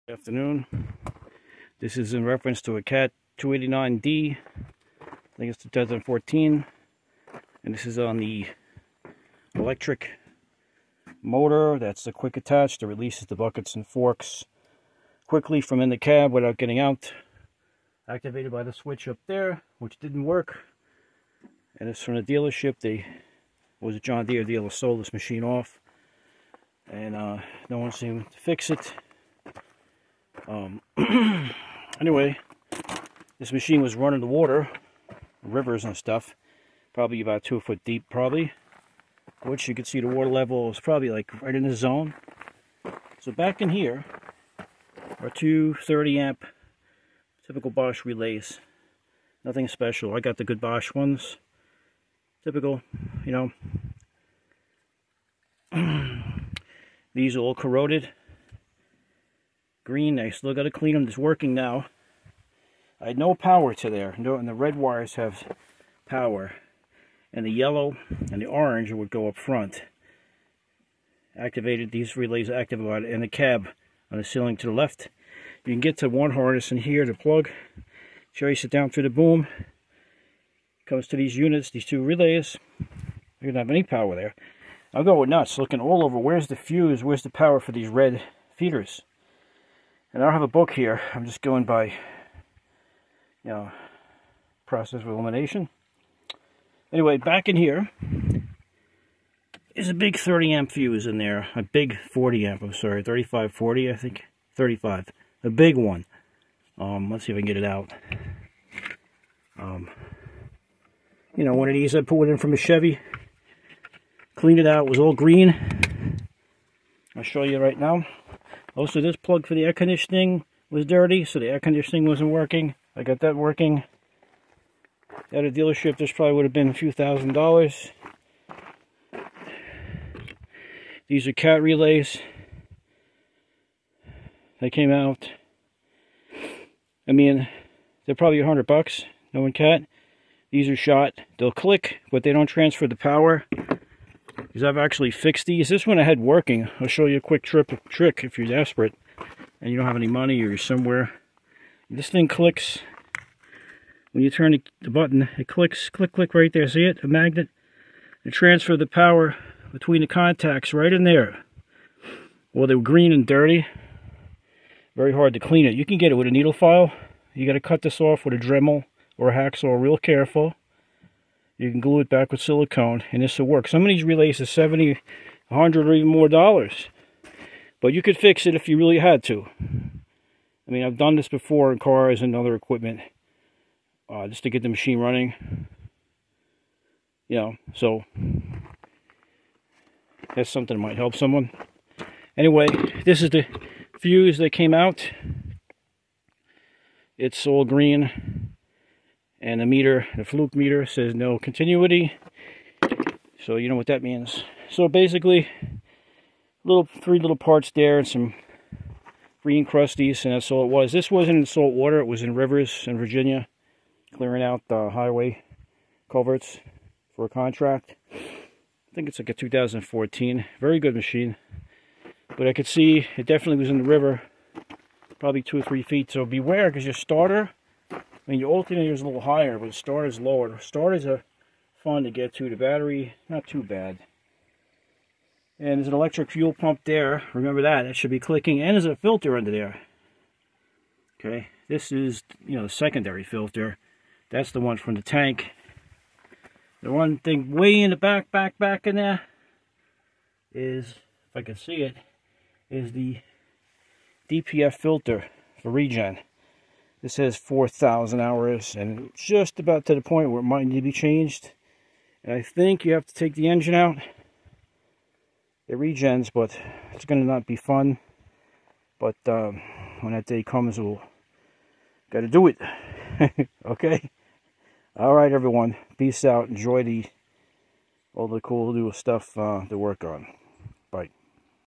Afternoon. This is in reference to a Cat 289D. I think it's 2014, and this is on the electric motor. That's the quick attach that releases the buckets and forks quickly from in the cab without getting out. Activated by the switch up there, which didn't work. And it's from the dealership. They was a John Deere dealer, sold this machine off, and no one seemed to fix it. Anyway, this machine was running the water, rivers and stuff, probably about 2 foot deep, probably, which you could see the water level was probably like right in the zone. So back in here are two 30 amp typical Bosch relays. Nothing special. I got the good Bosch ones. Typical, you know. These are all corroded. Green, I still got to clean them. It's working now. I had no power to there, and the red wires have power, and the yellow and the orange would go up front. Activated, these relays are activated in the cab on the ceiling to the left. You can get to one harness in here, the plug. Trace it down through the boom. Comes to these units, these two relays. You don't have any power there. I'm going nuts, looking all over. Where's the fuse? Where's the power for these red feeders? And I don't have a book here. I'm just going by, you know, process of elimination. Anyway, back in here is a big 30 amp fuse in there. A big 40 amp, I'm sorry, 35, 40, I think. 35. A big one. Let's see if I can get it out. You know, one of these I put it in from a Chevy. Cleaned it out. It was all green. I'll show you right now. Also, this plug for the air conditioning was dirty, so the air conditioning wasn't working. I got that working. At a dealership, this probably would have been a few $1,000s. These are Cat relays. They came out. I mean, they're probably $100, knowing Cat. These are shot. They'll click, but they don't transfer the power. Because I've actually fixed these. This one I had working. I'll show you a quick trick if you're desperate and you don't have any money or you're somewhere. This thing clicks. When you turn the button, it clicks, click, click right there. See it? A magnet. And transfer the power between the contacts right in there. Well, they were green and dirty. Very hard to clean it. You can get it with a needle file. You got to cut this off with a Dremel or a hacksaw real careful. You can glue it back with silicone, and this will work. Some of these relays are $70, $100, or even more dollars. But you could fix it if you really had to. I mean, I've done this before in cars and other equipment, just to get the machine running. You know, so that's something that might help someone. Anyway, this is the fuse that came out. It's all green. And the meter, the fluke meter, says no continuity. So you know what that means. So basically, three little parts there and some green crusties, and that's all it was. This wasn't in salt water, it was in rivers in Virginia, clearing out the highway culverts for a contract. I think it's like a 2014. Very good machine. But I could see it definitely was in the river, probably 2 or 3 feet. So beware, because your starter, I mean, your alternator is a little higher, but the starter's lower. Starters are fun to get to. The battery, not too bad. And there's an electric fuel pump there. Remember that. That should be clicking. And there's a filter under there. Okay. This is, you know, the secondary filter. That's the one from the tank. The one thing way in the back in there is, if I can see it, is the DPF filter for regen. This says 4,000 hours, and just about to the point where it might need to be changed. And I think you have to take the engine out. It regens, but it's going to not be fun. But when that day comes, we'll got to do it. Okay? All right, everyone. Peace out. Enjoy all the cool new stuff to work on. Bye.